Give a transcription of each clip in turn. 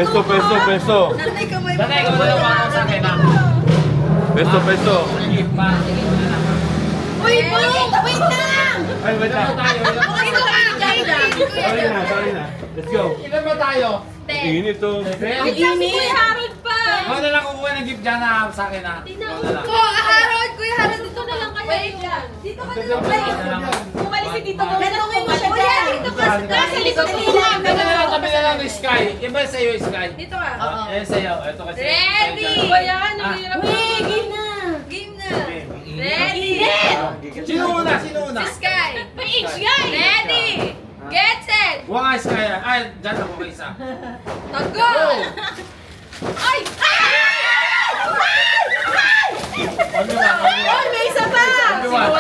Peso, peso, peso. Nanay ka may Nanay, ikaw na lang sa akin ha. Peso, peso. Uy, wait lang! Ay, wait lang. Sorry na. Sorry na. Let's go. Ilan ba tayo? Init to. Ang init. Harold pa! Ako na lang kukuha ng gift dyan na sa akin ha. Ikaw na lang. Harold, Kuya Harold, Dito na lang kayo. dito ka Ikaw na lang. Bumalik si Tito mo. Ganungin mo siya dyan. Dito ka. Nasa likod Dali ko. lang. Ito na lang kami na lang ni Sky. Iba sa'yo, Sky. Dito ka. Eh, sa'yo. Ito kasi. Ready! Ba yan? Ang hirap. Uy, game na. Game na. Ready! Sino una? Sino una? Si Sky. May age yan. Ready! Get set! Huwag nga Sky. Ay, dyan ako may isa. Tago! Ay! Ano ba? Ay, may isa pa! Ano ba? Ano?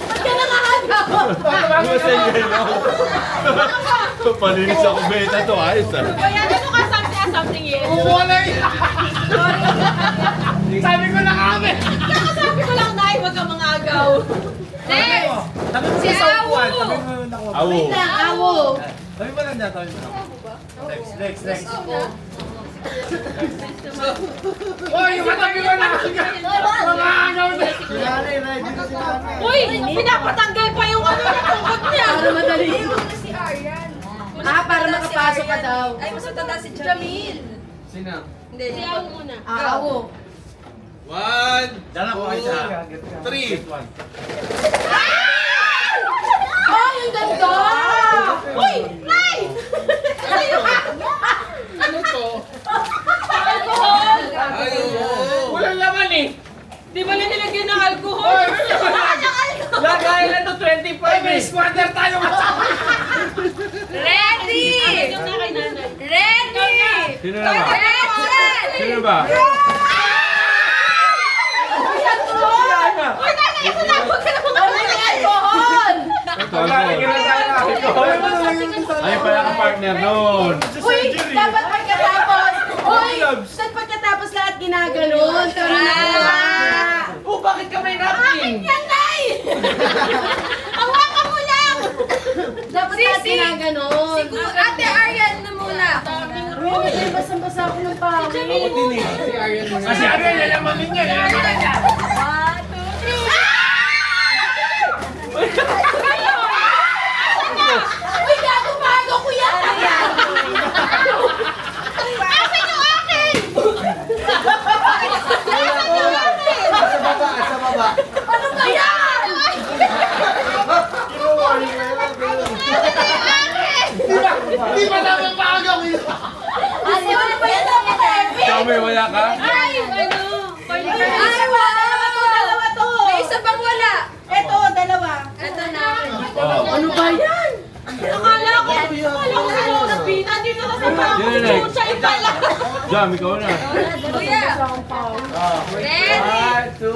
Ba't ka nakakagaw? Ano sa inyo, no? Palinis ako beta to, ayos ah. Kaya ano ka something yun? Kumuha na yun. Sabi ko na kami. Sabi ko lang, Nay, huwag kang mga agaw. Next! Sabi mo Si sa upuan. Awo. Sabi mo na ako. Awo. Awo! Sabi mo lang dyan. Sabi mo lang. Next. Uy, yung katabi ko na. Mga agaw na. Uy, pinapatanggal pa yung ano na tungkot niya. Para madali. Si Aryan. Para makapasok ka daw. Ay, mas matanda si Jamil. Sino? Hindi, Si Aw muna. Awo. Dyan ako isa. 3. Ay, ang ganda! Uy, Nay! Ano to? Alcohol! Walang laman eh. Di ba nilagyan ng alcohol? Lagay na to 25 eh. May squatter tayo. Ready! Yung na kay nanay. Ready! Sino na ba? Get set! Sino ba? Uy, Nanay, ito na! Huwag ka na mga alcohol! Ito, ay, pala ka partner noon. Uy, dapat pagkatapos! Uy, dapat pagkatapos lahat ginaganon. Tara! Oh, bakit ka may napkin? Yan, Nay! Hawakan mo lang! Dapat lahat ginaganon. Siguro, Ate Aryan na muna. Uy, may basang-basa ako ng pawis. Kasi ano yan, yayamanin niya. Yayamanin niya. Uy, gago bago ko yan! Akin yung akin! Sa baba. Ano ba yan? Di ba naman paagaw yun? Ano ba yan? Kami, wala ka? Ay, ano? Ay, dalawa to! May isa pang wala. Eto, dalawa. Ito na. Ano ba yan? Akala ko sa pina dito na sa Sino pangko. next? Siya yung pala. Jam, ikaw na. Kuya. Ready? 1, 2,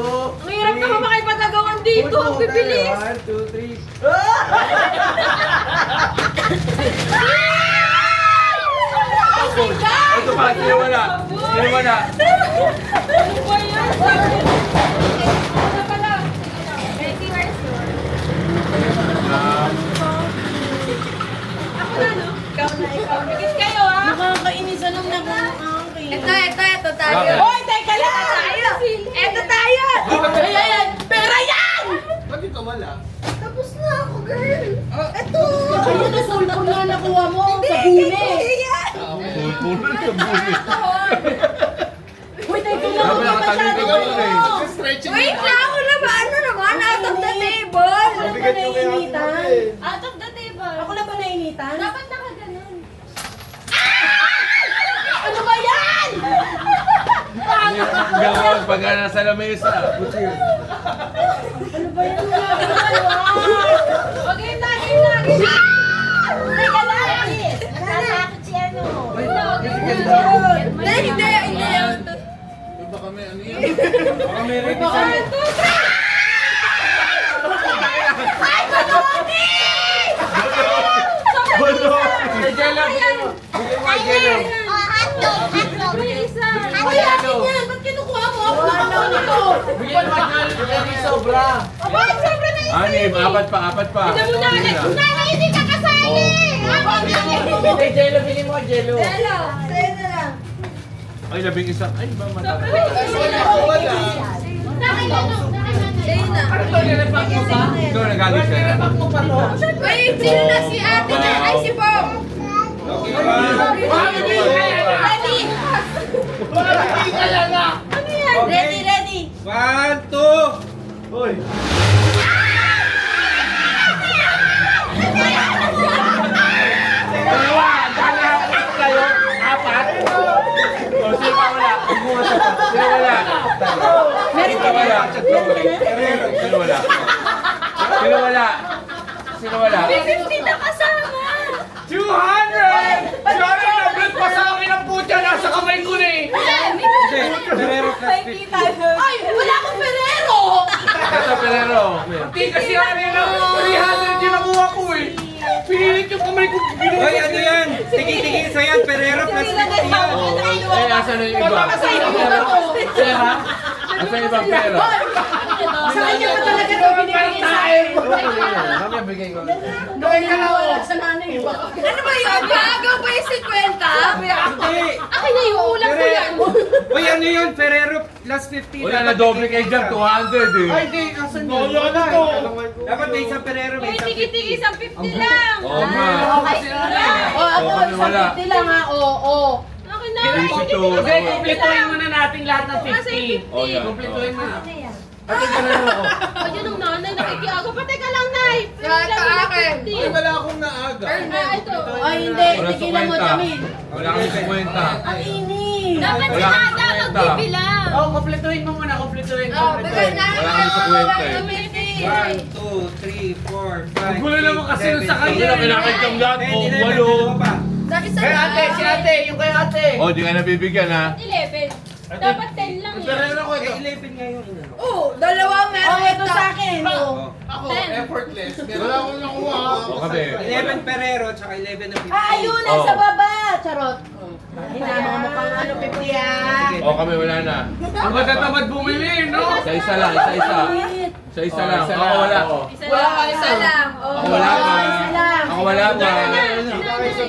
Ang hirap naman makipagagawan dito. Ang bibilis. 1, 2, 3. Ito pa, sino wala? Sino wala? Ano ba yan? Ano pala? Ready, where's yours? Ako na, no? Ikaw na, ikaw. Bigit kayo, ha? Nakakainisan ng nakakain. Ito tayo. Bakit? Hoy, teka lang! Tayo. Ito tayo. Ay, ay, ay! Pera yan! Bakit ka wala? Tapos na ako, girl. Ito. Ayun na, sulpon na nakuha mo sa huli. yan. Puro na buli. Uy, teka lang. Dapat nakatalim ka muna eh. Wait lang, ako na ba? Ano naman? Out of the table. Ako na ba nainitan? Out of the table. Ako na ba nainitan? Dapat nakaganon. Ano ba yan? Gawin pag nasa lamesa. Ano ba yan? Okay, game na. Teka lang! Natatakot si ano. Hindi. Baka may ano yan? Baka may ready Baka May isa. Ay, akin yan! Ba't kinukuha mo? Ako nakakuha nito! Bigyan mo ng sobra. Aba, sobra na yun! Anim, apat pa. Tignan mo na, nanay, hindi ka kasali! Oh. Ako Hey, Jello, bilhin mo, Jello. Hello, sa'yo na lang. Ay, labing isa. Ay, ba mata? Sa'yo na. Ano to, nilapak mo pa? Ikaw nagalit ka na. Nilapak mo pa to? Wait, sino na si ate na? Ay, si Pong. Ready? Hindi ka lang ah! Ready, ready. 1, 2. Hoy. Dalawa! Dalawa kayo! Apat! O, sino pa wala? Sino wala? Meron Sino wala? Sino wala? Sino wala? Sino wala? Hindi na kasama. 200! 200 na blood pa sa akin ang putya! Nasa kamay ko na eh! Ferrero plus 50. Ay, wala akong Ferrero. Ito, Ferrero. Hindi kasi ano lang, 300 yung nakuha ko eh! Pinilit yung kamay ko! Hoy, ano yan? Tigi-tigi isa yan. Ferrero plus 50 yan. Eh, asan na yung iba? Pera? Asan yung ibang pera? Sa kanya pa talaga ito binibigay sa akin. Kami bigay ko. Noon na nawala sa nanay. Ano ba yun? Baagaw ba yung 50? Hindi. Akin na yung ulam ko yan. Hoy, ano yun? Ferrero plus 50. Wala na doble kayo dyan, 200 eh. Ay, di. Asan yun? Wala na to. Dapat may isang Ferrero, may May isang 50. tigi-tigi isang 50 lang. Oo nga. O, ako, Oo, kami wala. 150 lang ha. Oo. Akin na. Easy to. Okay, kumpletuhin muna natin lahat ng 50. Oh, yan. Kumpletuhin mo na. Ate ka na lang ako. Ayun ang nanay, nakikiaga. Patay ka lang, Nay. akin. Wala akong naaga. Ito. Ay, hindi. Wala sa Tigilan mo, kwenta. Jamil. Wala kami sa kwenta. Ang init. Dapat Wala sila kang dapat kwenta. bibilang. Oh, kumpletuhin mo muna, kumpletuhin. Oh, bigay na. Wala kami sa kwenta eh. 1, 2, 3, 4, 5, Gulo naman kasi nun sa kanya. Hindi na kinakitang lahat Eh, mo. hindi na Walo. dalawa pa. Kay ate, si ate, yung kay ate. Oh, di ka nabibigyan ha. 11. Dapat 10 lang yan. Ferrero ko ito. Eh, 11 nga yung ano. Oo, dalawa Oh, ito sa akin. Oh. Ako, 10. effortless. Wala akong nakuha. O kami. 11 Ferrero, tsaka 11 na 50. Ah, ayun, Oh. nasa baba. Charot. Hinama mo pang ano, pipiya. O kami wala na. Ang matatamad bumili, no? Isa-isa lang, isa-isa. Isa-isa lang. Ako wala. Isa lang. Isa lang. Oh. Ako wala pa. Isa lang. Ako wala pa.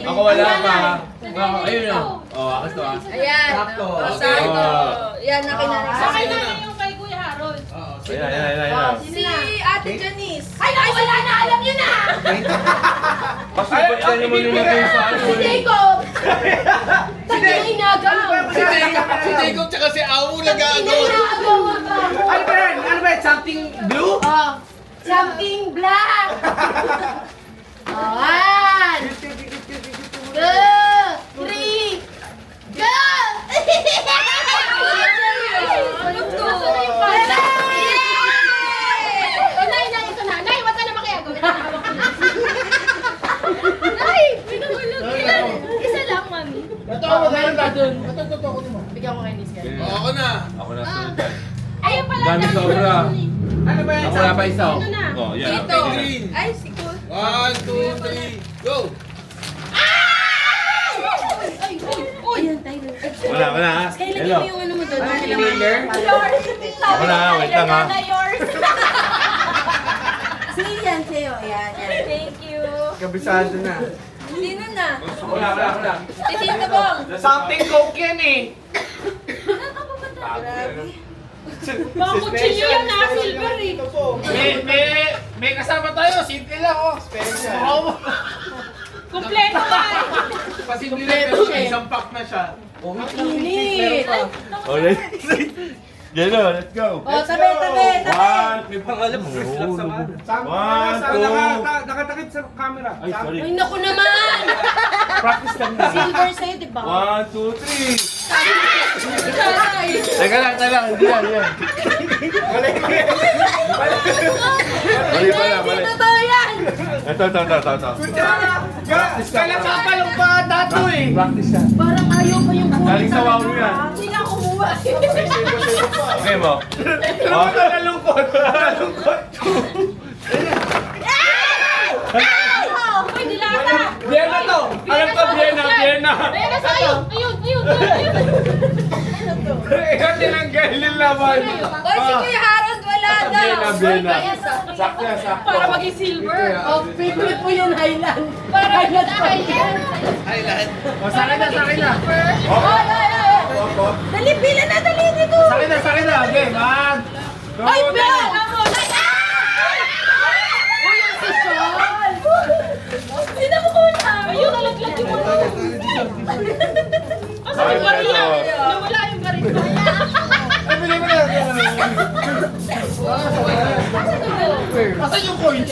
Ako wala pa. Ako, ayun na. Oh, akas to ah. Ayan. Sakto. Oh, sakto. Oh. Yan, nakinari sa Sakay akin. na yung kay Kuya Harold. Ayan, ayan, ayan. Si Ate Janice. Ay, wala na. Alam niyo na. Kasi ba't ganyan mo nilagay sa ano? Si Jacob. Tagay inagaw. Si Jacob tsaka si Awu Inagaw ka. Ano ba yan? Ano ba yan? Something blue? Oh. Something black. Oh, 1, 2, 3, go! Nay, nay, ito na. Nay, wag ka na makiago. Nay, pinahulog. Isa lang, mami. Bigyan ko kay Nis yan. Ako na. Ako na sunod yan. Ayun pala. Dami dami sobra. Ano ba yan? Ako wala pa isa. Ano na? Oh, yan. Ito. Ay, si Cool. 1, 2, 3, go! Ayan, Tyler. Wala, wala ha. Kaya Hello. lagyan mo yung ano mo doon. Taylor? Ako na, wait lang ha. yours. Sige yan, sa'yo. Ayan, yan. Thank you. Kabisado na. Sino na? Wala, wala, wala. Si Tito Bong. Something coke yan eh. Mga kutsilyo yan na, silver eh. May kasama tayo. Simple lang oh. Special. Kompleto ka. Pasimple lang pero isang pack na siya. Init. Oh, let's Jello, let's go. Oh, tabi, tabi, tabi. One, May pangalan mo. First lang sa ano. One, two. Nakatakip sa camera. Ay, sorry. Ay, naku naman. Practice lang na. Silver sa'yo, di ba? 1, 2, 3. Teka lang, teka lang. Hindi yan, yan. Mali pala, mali. Hindi totoo yan. Ito. Kala pa palong pa dato eh. Practice yan. Parang ayaw pa yung buhay. Galing sa wow mo yan. Hindi na kumuha. Okay mo? Ano ba nalungkot? Nalungkot. Uy, dilata. Vienna to. Alam ko Vienna. Ayun, ayun. Ayun. Ikaw tinanggal yung laban. Oy, si Kuya Harold, wala. Bena. Sakto yan, sakto. Para maging silver. Oh, favorite po yung Highland. Para Highland pa Highland. O, sa akin na, sa akin na. Dali, pila na, dali dito. Sa akin na, sa akin na. Okay, man. Ay, Ben! Si Sean. Sino mo kuna? Ayun, nalaglag yung ano. Asa yung barila? Nawala yung barila. Ay, bili mo na. Asan yung coins?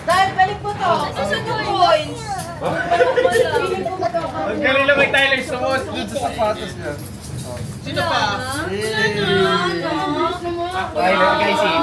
Dahil balik po to. Saan yung coins? Balik po to. Ang galing lang may tayo lang sumuot dun sa sapatos niya. Sino pa? Ay, guys, eh.